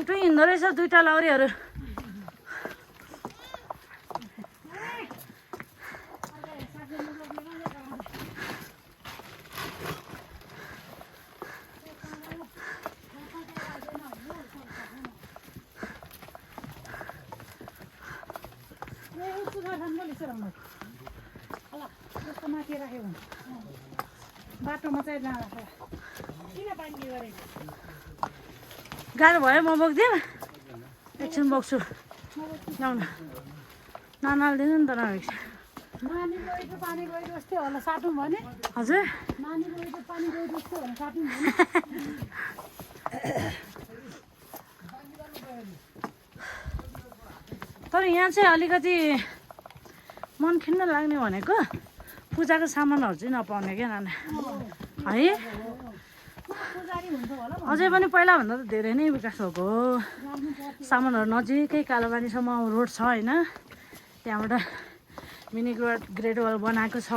छिटो हिँड्दो रहेछ दुईटा लौरीहरू। बाटोमा चाहिँ गाह्रो भयो म बोक्दिनँ एकछिन बोक्छु ल्याउन ननालिदिनु नि त नभएको नानी गएको पानी गएको जस्तै होला साटौँ भने हजुर नानी गएको पानी गएको जस्तै होला साटौँ भने तर यहाँ चाहिँ अलिकति मन खिन्न लाग्ने भनेको पूजाको सामानहरू चाहिँ नपाउने क्या नाना है अझै पनि पहिलाभन्दा त धेरै नै विकास भएको हो। सामानहरू नजिकै कालोपानीसम्म रोड छ होइन, त्यहाँबाट मिनी ग्रेड वाल बनाएको छ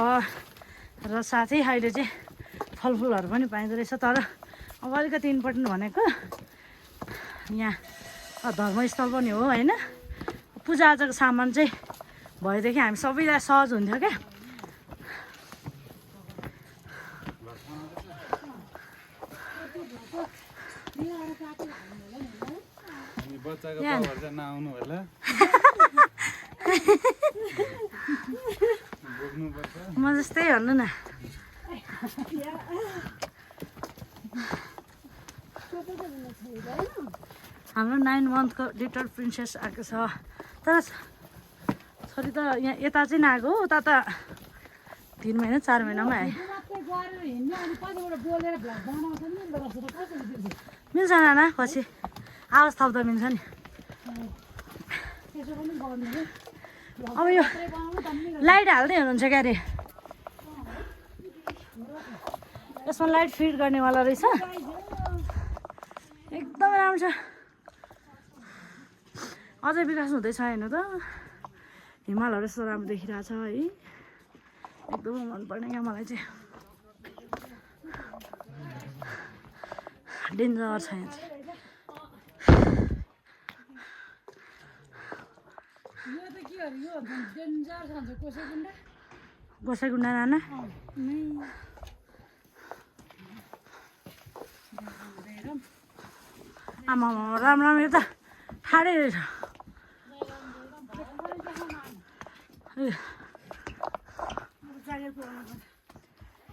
र साथै अहिले चाहिँ फलफुलहरू पनि पाइँदो रहेछ। तर अब अलिकति इम्पोर्टेन्ट भनेको यहाँ धर्मस्थल पनि हो होइन, पूजाआजाको सामान चाहिँ भएदेखि हामी सबैलाई सहज हुन्थ्यो क्या। बच्चाको पावर चाहिँ नआउनु होला म जस्तै भन्नु न। हाम्रो 9 मन्थको लिटल प्रिन्सेस आएको छ, तर छोरी त यहाँ यता चाहिँ नआएको हो, उता त 3 महिना 4 महिनामा आयो। मिल्छ नाना पछि आवाज थप्दा मिल्छ नि। अब यो लाइट हाल्दै हुनुहुन्छ क्या अरे, यसमा लाइट फिट गर्नेवाला रहेछ, एकदमै राम्रो छ। अझै विकास हुँदैछ हेर्नु त, हिमालहरू यस्तो राम्रो देखिरहेछ है, एकदमै मनपर्ने क्या मलाई चाहिँ। डेन्जर छ यहाँ चाहिँ। गोसाइकुण्डा नाना आमा राम्रो राम्रो त ठाडै रहेछ।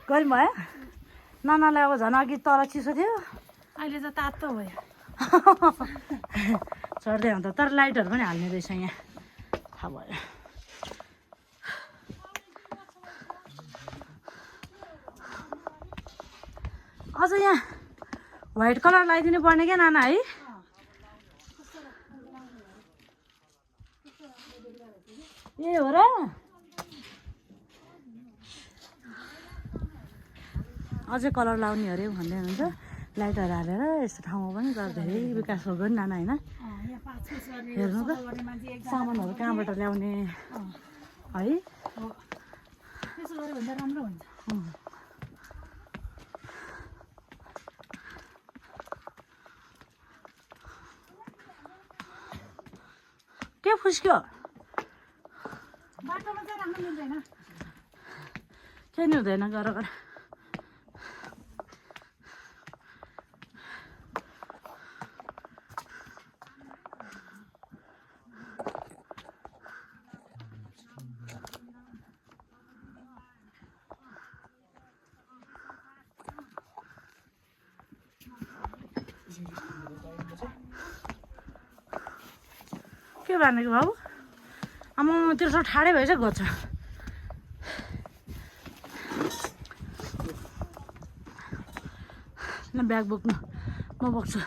गर्मी भयो नानालाई, अब झन् अघि तल चिसो थियो, अहिले त तातो भयो चढ्दै अन्त। तर लाइटहरू पनि हाल्ने रहेछ यहाँ, थाहा भयो। अझ यहाँ व्हाइट कलर लगाइदिनु पर्ने क्या नाना है। ए हो र, अझै कलर लाउने अरे भन्दै हुनुहुन्छ। लाइटहरू हालेर यस्तो ठाउँमा पनि तर धेरै विकास हो नि नाना होइन। हेर्नु त सामानहरू कहाँबाट ल्याउने है, त्यसो गऱ्यो भने राम्रो हुन्छ। के फुस्क्यो बाटोमा चाहिँ राख्नु मिल्दैन, केही नि हुँदैन, गर गर। के भनेको बाबु, आमा तेर्सो ठाडै भएछ घोच्छ। ल ब्याग बोक्नु, म बोक्छु।